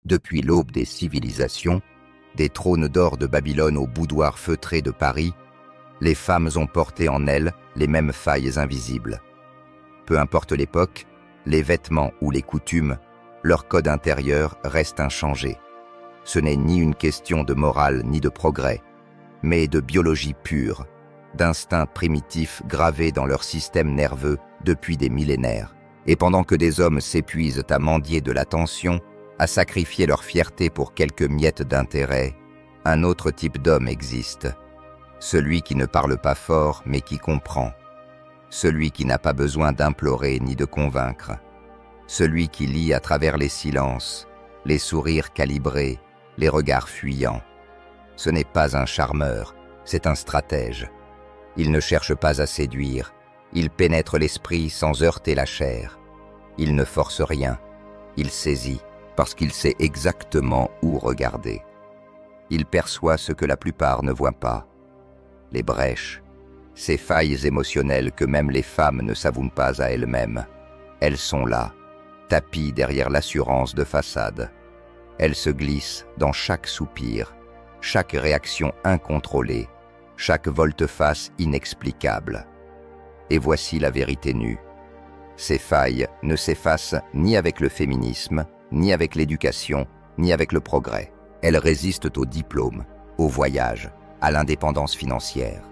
Depuis l'aube des civilisations, des trônes d'or de Babylone aux boudoirs feutrés de Paris, les femmes ont porté en elles les mêmes failles invisibles. Peu importe l'époque, les vêtements ou les coutumes, leur code intérieur reste inchangé. Ce n'est ni une question de morale ni de progrès, mais de biologie pure, d'instincts primitifs gravés dans leur système nerveux depuis des millénaires. Et pendant que des hommes s'épuisent à mendier de l'attention, à sacrifier leur fierté pour quelques miettes d'intérêt, un autre type d'homme existe. Celui qui ne parle pas fort mais qui comprend. Celui qui n'a pas besoin d'implorer ni de convaincre. Celui qui lit à travers les silences, les sourires calibrés, les regards fuyants. Ce n'est pas un charmeur, c'est un stratège. Il ne cherche pas à séduire, il pénètre l'esprit sans heurter la chair. Il ne force rien, il saisit, parce qu'il sait exactement où regarder. Il perçoit ce que la plupart ne voient pas. Les brèches, ces failles émotionnelles que même les femmes ne s'avouent pas à elles-mêmes. Elles sont là, tapies derrière l'assurance de façade. Elles se glissent dans chaque soupir, chaque réaction incontrôlée, chaque volte-face inexplicable. Et voici la vérité nue. Ces failles ne s'effacent ni avec le féminisme, ni avec l'éducation, ni avec le progrès. Elles résistent au diplôme, au voyage, à l'indépendance financière.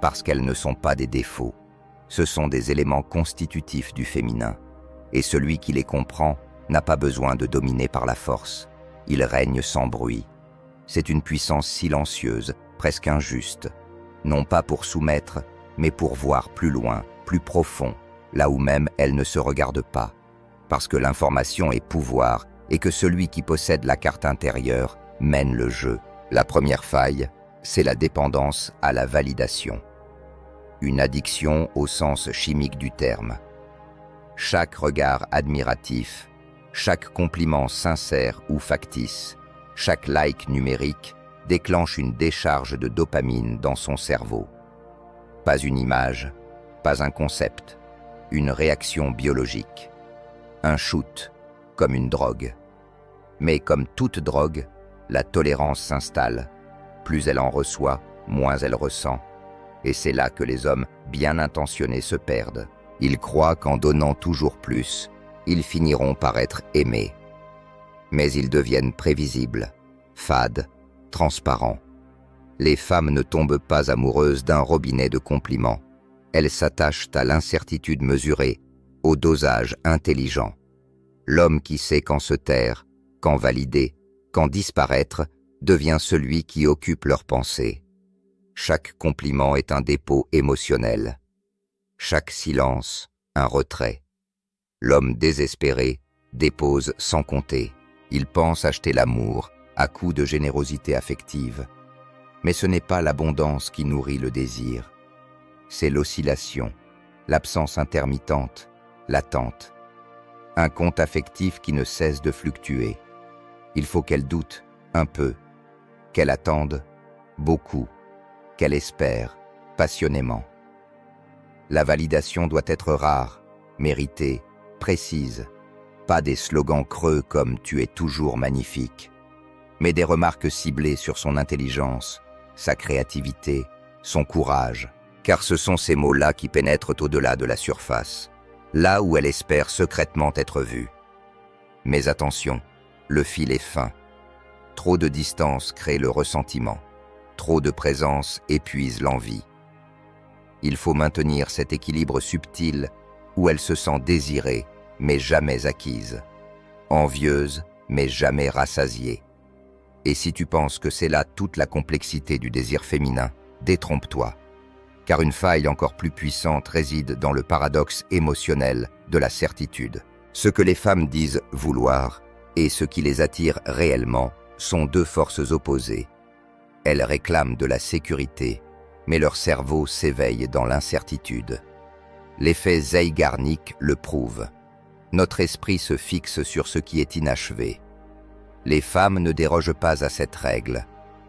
Parce qu'elles ne sont pas des défauts. Ce sont des éléments constitutifs du féminin. Et celui qui les comprend n'a pas besoin de dominer par la force. Il règne sans bruit. C'est une puissance silencieuse, presque injuste. Non pas pour soumettre, mais pour voir plus loin, plus profond, là où même elle ne se regarde pas. Parce que l'information est pouvoir et que celui qui possède la carte intérieure mène le jeu. La première faille, c'est la dépendance à la validation. Une addiction au sens chimique du terme. Chaque regard admiratif, chaque compliment sincère ou factice, chaque like numérique déclenche une décharge de dopamine dans son cerveau. Pas une image, pas un concept, une réaction biologique. Un shoot, comme une drogue. Mais comme toute drogue, la tolérance s'installe. Plus elle en reçoit, moins elle ressent. Et c'est là que les hommes bien intentionnés se perdent. Ils croient qu'en donnant toujours plus, ils finiront par être aimés. Mais ils deviennent prévisibles, fades, transparents. Les femmes ne tombent pas amoureuses d'un robinet de compliments. Elles s'attachent à l'incertitude mesurée, au dosage intelligent. L'homme qui sait quand se taire, quand valider, quand disparaître, devient celui qui occupe leurs pensées. Chaque compliment est un dépôt émotionnel. Chaque silence, un retrait. L'homme désespéré dépose sans compter. Il pense acheter l'amour à coup de générosité affective. Mais ce n'est pas l'abondance qui nourrit le désir. C'est l'oscillation, l'absence intermittente, l'attente. Un compte affectif qui ne cesse de fluctuer. Il faut qu'elle doute, un peu, qu'elle attende, beaucoup, qu'elle espère, passionnément. La validation doit être rare, méritée, précise. Pas des slogans creux comme « tu es toujours magnifique », mais des remarques ciblées sur son intelligence, sa créativité, son courage, car ce sont ces mots-là qui pénètrent au-delà de la surface, là où elle espère secrètement être vue. Mais attention, le fil est fin. Trop de distance crée le ressentiment, trop de présence épuise l'envie. Il faut maintenir cet équilibre subtil où elle se sent désirée, mais jamais acquise, envieuse, mais jamais rassasiée. Et si tu penses que c'est là toute la complexité du désir féminin, détrompe-toi. Car une faille encore plus puissante réside dans le paradoxe émotionnel de la certitude. Ce que les femmes disent vouloir et ce qui les attire réellement sont deux forces opposées. Elles réclament de la sécurité, mais leur cerveau s'éveille dans l'incertitude. L'effet Zeigarnik le prouve. Notre esprit se fixe sur ce qui est inachevé. Les femmes ne dérogent pas à cette règle.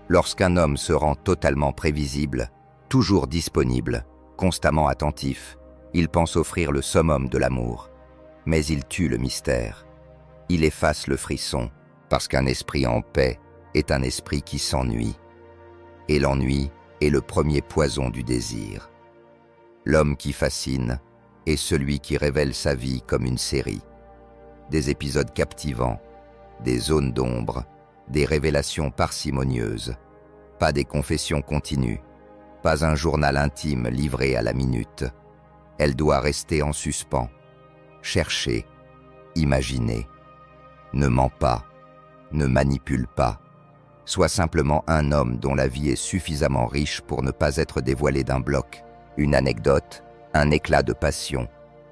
Lorsqu'un homme se rend totalement prévisible, toujours disponible, constamment attentif, il pense offrir le summum de l'amour. Mais il tue le mystère. Il efface le frisson, Parce qu'un esprit en paix est un esprit qui s'ennuie. Et l'ennui est le premier poison du désir. L'homme qui fascine est celui qui révèle sa vie comme une série. Des épisodes captivants, des zones d'ombre, des révélations parcimonieuses, pas des confessions continues, pas un journal intime livré à la minute. Elle doit rester en suspens, chercher, imaginer. Ne mens pas, ne manipule pas. Sois simplement un homme dont la vie est suffisamment riche pour ne pas être dévoilée d'un bloc, une anecdote, un éclat de passion,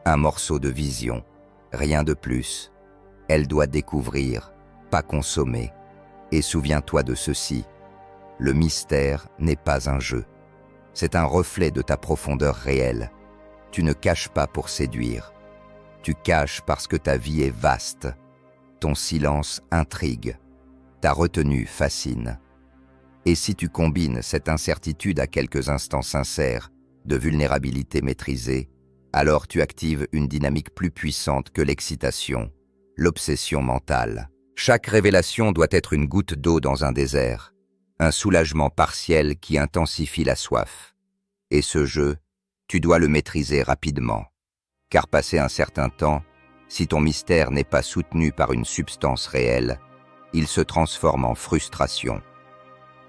un morceau de vision, rien de plus. Elle doit découvrir, pas consommer. Et souviens-toi de ceci, le mystère n'est pas un jeu. C'est un reflet de ta profondeur réelle. Tu ne caches pas pour séduire. Tu caches parce que ta vie est vaste. Ton silence intrigue. Ta retenue fascine. Et si tu combines cette incertitude à quelques instants sincères, de vulnérabilité maîtrisée, alors tu actives une dynamique plus puissante que l'excitation, l'obsession mentale. Chaque révélation doit être une goutte d'eau dans un désert, un soulagement partiel qui intensifie la soif. Et ce jeu, tu dois le maîtriser rapidement, car passé un certain temps, si ton mystère n'est pas soutenu par une substance réelle, il se transforme en frustration.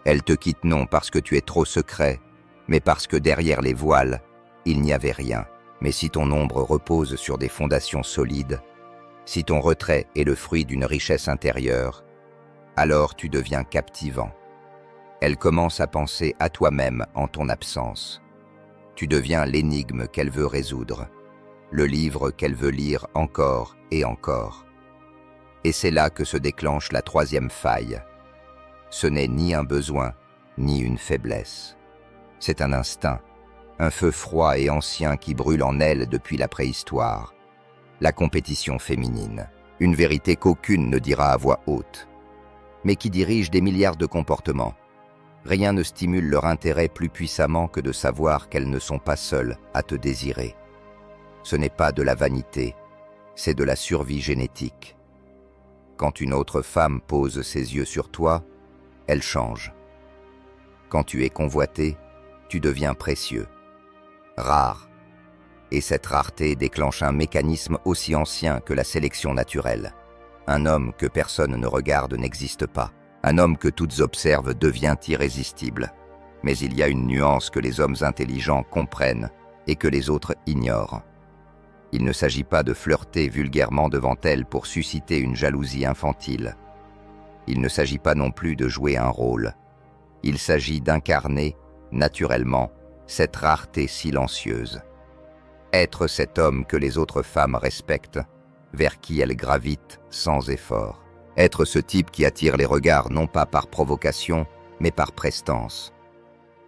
Elle te quitte non parce que tu es trop secret, mais parce que derrière les voiles, il n'y avait rien. Mais si ton ombre repose sur des fondations solides, si ton retrait est le fruit d'une richesse intérieure, alors tu deviens captivant. Elle commence à penser à toi-même en ton absence. Tu deviens l'énigme qu'elle veut résoudre, le livre qu'elle veut lire encore et encore. Et c'est là que se déclenche la troisième faille. Ce n'est ni un besoin, ni une faiblesse. C'est un instinct, un feu froid et ancien qui brûle en elle depuis la préhistoire. La compétition féminine, une vérité qu'aucune ne dira à voix haute, mais qui dirige des milliards de comportements. Rien ne stimule leur intérêt plus puissamment que de savoir qu'elles ne sont pas seules à te désirer. Ce n'est pas de la vanité, c'est de la survie génétique. Quand une autre femme pose ses yeux sur toi, elle change. Quand tu es convoité, tu deviens précieux, rare. Et cette rareté déclenche un mécanisme aussi ancien que la sélection naturelle. Un homme que personne ne regarde n'existe pas. Un homme que toutes observent devient irrésistible. Mais il y a une nuance que les hommes intelligents comprennent et que les autres ignorent. Il ne s'agit pas de flirter vulgairement devant elle pour susciter une jalousie infantile. Il ne s'agit pas non plus de jouer un rôle. Il s'agit d'incarner, naturellement, cette rareté silencieuse. Être cet homme que les autres femmes respectent, vers qui elles gravitent sans effort. Être ce type qui attire les regards non pas par provocation, mais par prestance.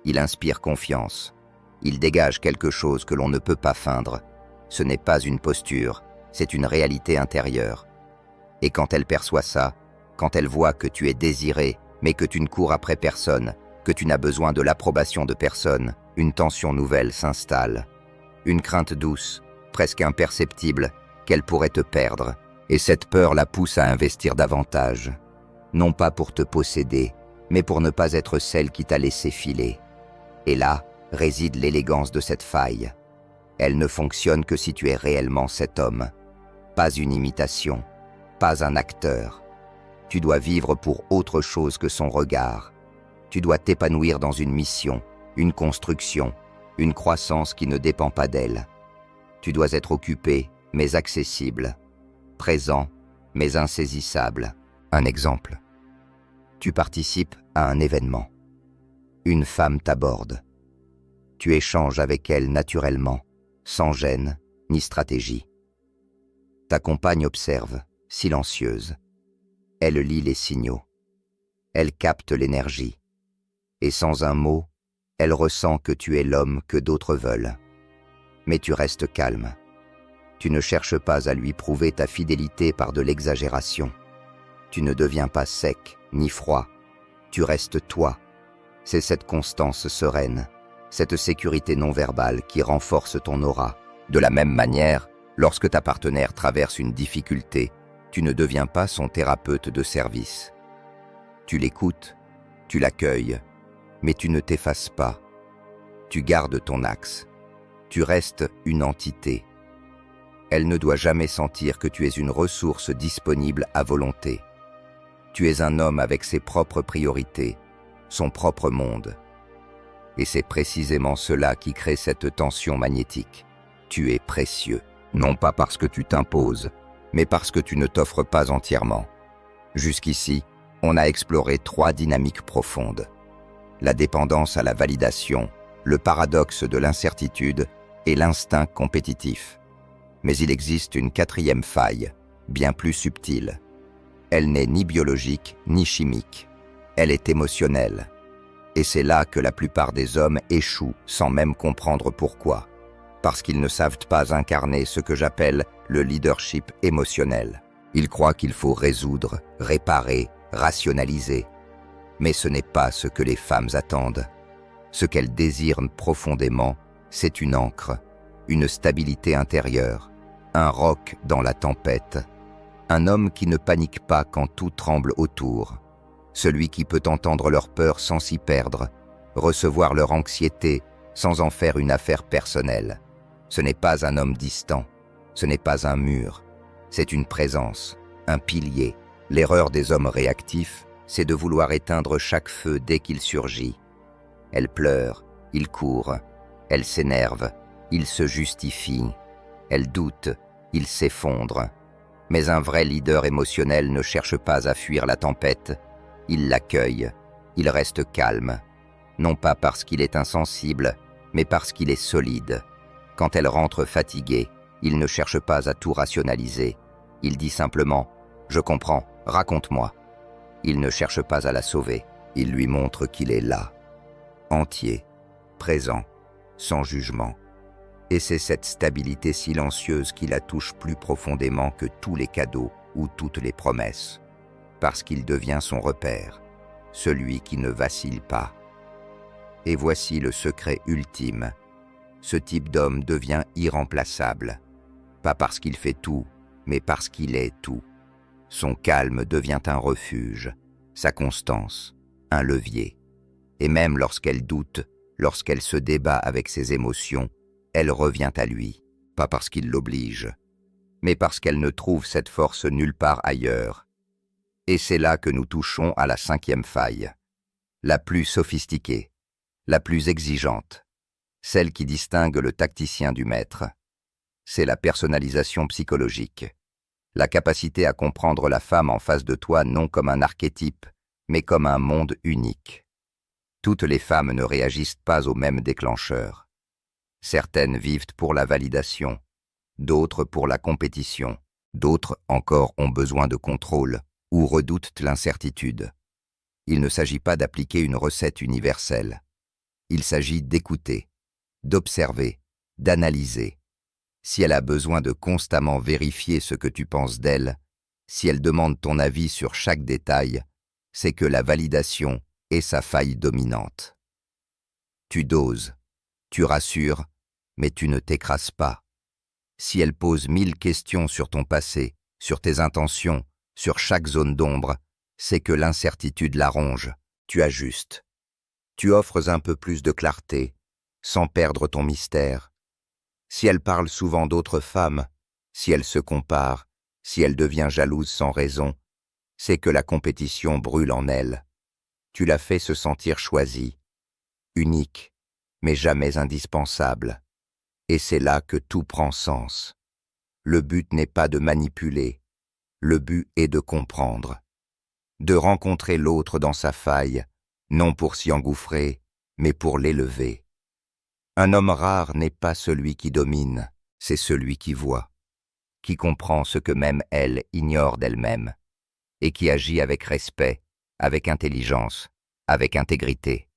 Il inspire confiance. Il dégage quelque chose que l'on ne peut pas feindre. Ce n'est pas une posture, c'est une réalité intérieure. Et quand elle perçoit ça, quand elle voit que tu es désiré, mais que tu ne cours après personne, que tu n'as besoin de l'approbation de personne, une tension nouvelle s'installe. Une crainte douce, presque imperceptible, qu'elle pourrait te perdre. Et cette peur la pousse à investir davantage. Non pas pour te posséder, mais pour ne pas être celle qui t'a laissé filer. Et là réside l'élégance de cette faille. Elle ne fonctionne que si tu es réellement cet homme. Pas une imitation, pas un acteur. Tu dois vivre pour autre chose que son regard. Tu dois t'épanouir dans une mission, une construction, une croissance qui ne dépend pas d'elle. Tu dois être occupé, mais accessible. Présent, mais insaisissable. Un exemple. Tu participes à un événement. Une femme t'aborde. Tu échanges avec elle naturellement, sans gêne ni stratégie. Ta compagne observe, silencieuse. Elle lit les signaux. Elle capte l'énergie. Et sans un mot, elle ressent que tu es l'homme que d'autres veulent. Mais tu restes calme. Tu ne cherches pas à lui prouver ta fidélité par de l'exagération. Tu ne deviens pas sec ni froid. Tu restes toi. C'est cette constance sereine, cette sécurité non verbale qui renforce ton aura. De la même manière, lorsque ta partenaire traverse une difficulté, Tu ne deviens pas son thérapeute de service. Tu l'écoutes, tu l'accueilles, mais tu ne t'effaces pas. Tu gardes ton axe. Tu restes une entité. Elle ne doit jamais sentir que tu es une ressource disponible à volonté. Tu es un homme avec ses propres priorités, son propre monde. Et c'est précisément cela qui crée cette tension magnétique. Tu es précieux, non pas parce que tu t'imposes, mais parce que tu ne t'offres pas entièrement. Jusqu'ici, on a exploré 3 dynamiques profondes. La dépendance à la validation, le paradoxe de l'incertitude et l'instinct compétitif. Mais il existe une 4e faille, bien plus subtile. Elle n'est ni biologique ni chimique. Elle est émotionnelle. Et c'est là que la plupart des hommes échouent sans même comprendre pourquoi. Parce qu'ils ne savent pas incarner ce que j'appelle le leadership émotionnel. Ils croient qu'il faut résoudre, réparer, rationaliser. Mais ce n'est pas ce que les femmes attendent. Ce qu'elles désirent profondément, c'est une ancre, une stabilité intérieure, un roc dans la tempête, un homme qui ne panique pas quand tout tremble autour, celui qui peut entendre leur peur sans s'y perdre, recevoir leur anxiété sans en faire une affaire personnelle. Ce n'est pas un homme distant, ce n'est pas un mur, c'est une présence, un pilier. L'erreur des hommes réactifs, c'est de vouloir éteindre chaque feu dès qu'il surgit. Elle pleure, il court, elle s'énerve, il se justifie, elle doute, il s'effondre. Mais un vrai leader émotionnel ne cherche pas à fuir la tempête, il l'accueille, il reste calme, non pas parce qu'il est insensible, mais parce qu'il est solide. Quand elle rentre fatiguée, il ne cherche pas à tout rationaliser, il dit simplement « Je comprends, raconte-moi ». Il ne cherche pas à la sauver, il lui montre qu'il est là, entier, présent, sans jugement. Et c'est cette stabilité silencieuse qui la touche plus profondément que tous les cadeaux ou toutes les promesses, parce qu'il devient son repère, celui qui ne vacille pas. Et voici le secret ultime. Ce type d'homme devient irremplaçable, pas parce qu'il fait tout, mais parce qu'il est tout. Son calme devient un refuge, sa constance, un levier. Et même lorsqu'elle doute, lorsqu'elle se débat avec ses émotions, elle revient à lui, pas parce qu'il l'oblige, mais parce qu'elle ne trouve cette force nulle part ailleurs. Et c'est là que nous touchons à la 5e faille, la plus sophistiquée, la plus exigeante, celle qui distingue le tacticien du maître. C'est la personnalisation psychologique, la capacité à comprendre la femme en face de toi non comme un archétype, mais comme un monde unique. Toutes les femmes ne réagissent pas au même déclencheur. Certaines vivent pour la validation, d'autres pour la compétition, d'autres encore ont besoin de contrôle ou redoutent l'incertitude. Il ne s'agit pas d'appliquer une recette universelle. Il s'agit d'écouter, d'observer, d'analyser. Si elle a besoin de constamment vérifier ce que tu penses d'elle, si elle demande ton avis sur chaque détail, c'est que la validation est sa faille dominante. Tu doses, tu rassures, mais tu ne t'écrases pas. Si elle pose 1000 questions sur ton passé, sur tes intentions, sur chaque zone d'ombre, c'est que l'incertitude la ronge. Tu ajustes. Tu offres un peu plus de clarté, sans perdre ton mystère. Si elle parle souvent d'autres femmes, si elle se compare, si elle devient jalouse sans raison, c'est que la compétition brûle en elle. Tu la fais se sentir choisie, unique, mais jamais indispensable. Et c'est là que tout prend sens. Le but n'est pas de manipuler, le but est de comprendre, de rencontrer l'autre dans sa faille, non pour s'y engouffrer, mais pour l'élever. Un homme rare n'est pas celui qui domine, c'est celui qui voit, qui comprend ce que même elle ignore d'elle-même, et qui agit avec respect, avec intelligence, avec intégrité.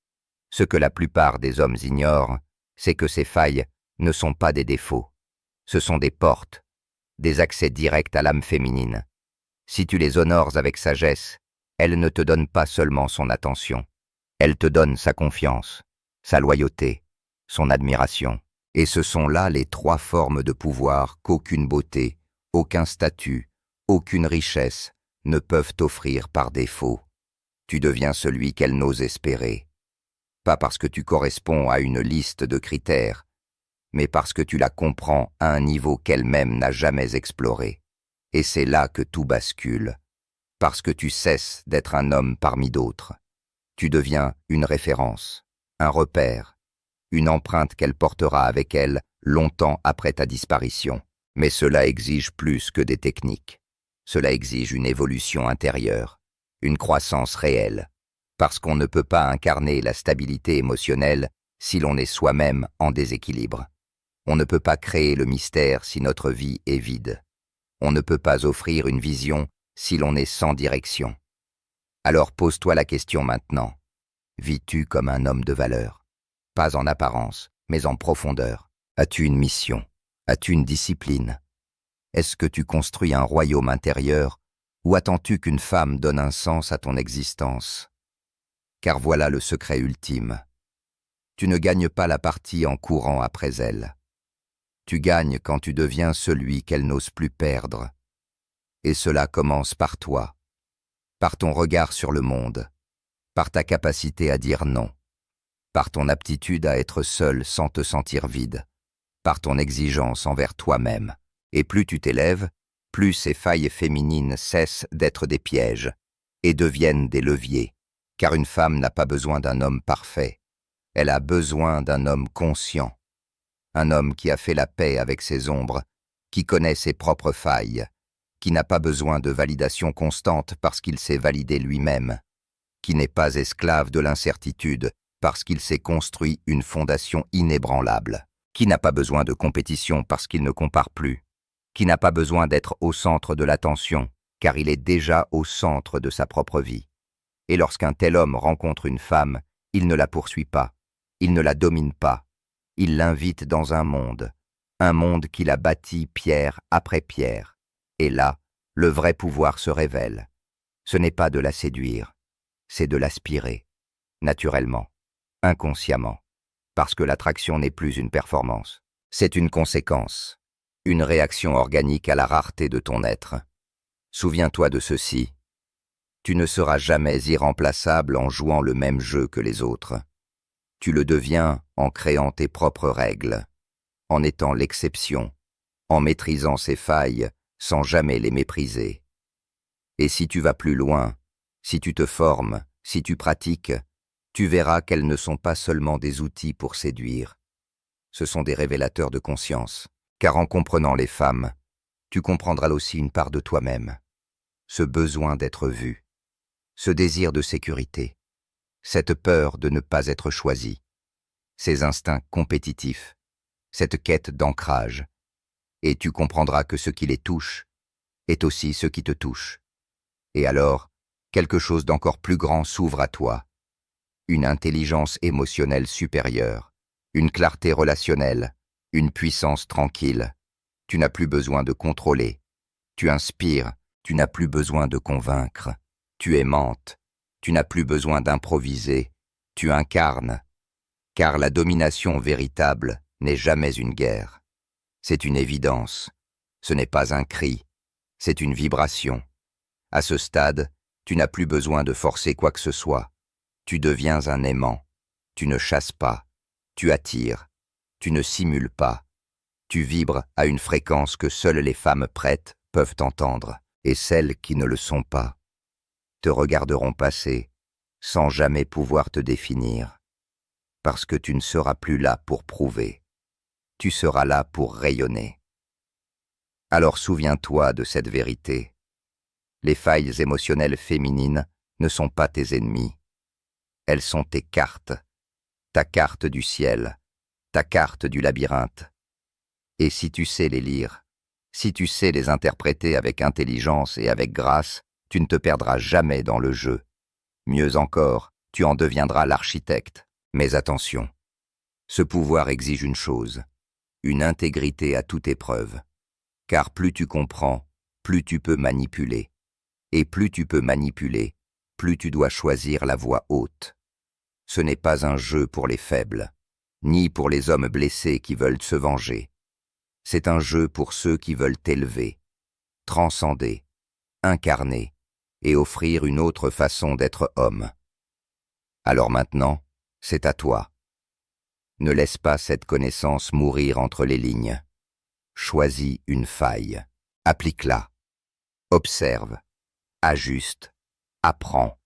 Ce que la plupart des hommes ignorent, c'est que ces failles ne sont pas des défauts. Ce sont des portes, des accès directs à l'âme féminine. Si tu les honores avec sagesse, elle ne te donne pas seulement son attention. Elle te donne sa confiance, sa loyauté, son admiration. Et ce sont là les 3 formes de pouvoir qu'aucune beauté, aucun statut, aucune richesse ne peuvent t'offrir par défaut. Tu deviens celui qu'elle n'ose espérer. Pas parce que tu corresponds à une liste de critères, mais parce que tu la comprends à un niveau qu'elle-même n'a jamais exploré. Et c'est là que tout bascule, parce que tu cesses d'être un homme parmi d'autres. Tu deviens une référence, un repère, une empreinte qu'elle portera avec elle longtemps après ta disparition. Mais cela exige plus que des techniques. Cela exige une évolution intérieure, une croissance réelle, parce qu'on ne peut pas incarner la stabilité émotionnelle si l'on est soi-même en déséquilibre. On ne peut pas créer le mystère si notre vie est vide. On ne peut pas offrir une vision si l'on est sans direction. Alors pose-toi la question maintenant. Vis-tu comme un homme de valeur? Pas en apparence, mais en profondeur. As-tu une mission? As-tu une discipline? Est-ce que tu construis un royaume intérieur ou attends-tu qu'une femme donne un sens à ton existence? Car voilà le secret ultime. Tu ne gagnes pas la partie en courant après elle. Tu gagnes quand tu deviens celui qu'elle n'ose plus perdre. Et cela commence par toi, par ton regard sur le monde, par ta capacité à dire non, par ton aptitude à être seul sans te sentir vide, par ton exigence envers toi-même. Et plus tu t'élèves, plus ces failles féminines cessent d'être des pièges et deviennent des leviers, car une femme n'a pas besoin d'un homme parfait, elle a besoin d'un homme conscient, un homme qui a fait la paix avec ses ombres, qui connaît ses propres failles, qui n'a pas besoin de validation constante parce qu'il s'est validé lui-même, qui n'est pas esclave de l'incertitude parce qu'il s'est construit une fondation inébranlable, qui n'a pas besoin de compétition parce qu'il ne compare plus, qui n'a pas besoin d'être au centre de l'attention, car il est déjà au centre de sa propre vie. Et lorsqu'un tel homme rencontre une femme, il ne la poursuit pas, il ne la domine pas, il l'invite dans un monde qu'il a bâti pierre après pierre. Et là, le vrai pouvoir se révèle. Ce n'est pas de la séduire, c'est de l'aspirer, naturellement, inconsciemment, parce que l'attraction n'est plus une performance, c'est une conséquence, une réaction organique à la rareté de ton être. Souviens-toi de ceci, tu ne seras jamais irremplaçable en jouant le même jeu que les autres. Tu le deviens en créant tes propres règles, en étant l'exception, en maîtrisant ses failles sans jamais les mépriser. Et si tu vas plus loin, si tu te formes, si tu pratiques, tu verras qu'elles ne sont pas seulement des outils pour séduire. Ce sont des révélateurs de conscience, car en comprenant les femmes, tu comprendras aussi une part de toi-même, ce besoin d'être vu, ce désir de sécurité, cette peur de ne pas être choisi, ces instincts compétitifs, cette quête d'ancrage, et tu comprendras que ce qui les touche est aussi ce qui te touche. Et alors, quelque chose d'encore plus grand s'ouvre à toi, une intelligence émotionnelle supérieure, une clarté relationnelle, une puissance tranquille. Tu n'as plus besoin de contrôler, tu inspires, tu n'as plus besoin de convaincre, tu aimantes, tu n'as plus besoin d'improviser, tu incarnes, car la domination véritable n'est jamais une guerre. C'est une évidence, ce n'est pas un cri, c'est une vibration. À ce stade, tu n'as plus besoin de forcer quoi que ce soit. Tu deviens un aimant, tu ne chasses pas, tu attires, tu ne simules pas. Tu vibres à une fréquence que seules les femmes prêtes peuvent entendre, et celles qui ne le sont pas te regarderont passer sans jamais pouvoir te définir, parce que tu ne seras plus là pour prouver, tu seras là pour rayonner. Alors souviens-toi de cette vérité. Les failles émotionnelles féminines ne sont pas tes ennemis, elles sont tes cartes, ta carte du ciel, ta carte du labyrinthe. Et si tu sais les lire, si tu sais les interpréter avec intelligence et avec grâce, tu ne te perdras jamais dans le jeu. Mieux encore, tu en deviendras l'architecte. Mais attention, ce pouvoir exige une chose, une intégrité à toute épreuve. Car plus tu comprends, plus tu peux manipuler. Et plus tu peux manipuler, plus tu dois choisir la voie haute. Ce n'est pas un jeu pour les faibles, ni pour les hommes blessés qui veulent se venger. C'est un jeu pour ceux qui veulent t'élever, transcender, incarner et offrir une autre façon d'être homme. Alors maintenant, c'est à toi. Ne laisse pas cette connaissance mourir entre les lignes. Choisis une faille, applique-la, observe, ajuste, apprends,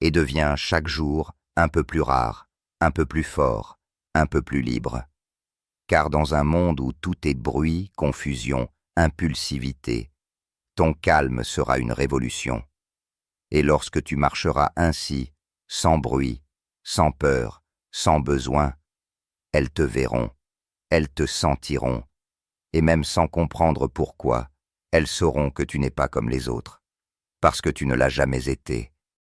et deviens chaque jour un peu plus rare, un peu plus fort, un peu plus libre. Car dans un monde où tout est bruit, confusion, impulsivité, ton calme sera une révolution. Et lorsque tu marcheras ainsi, sans bruit, sans peur, sans besoin, elles te verront, elles te sentiront, et même sans comprendre pourquoi, elles sauront que tu n'es pas comme les autres, parce que tu ne l'as jamais été.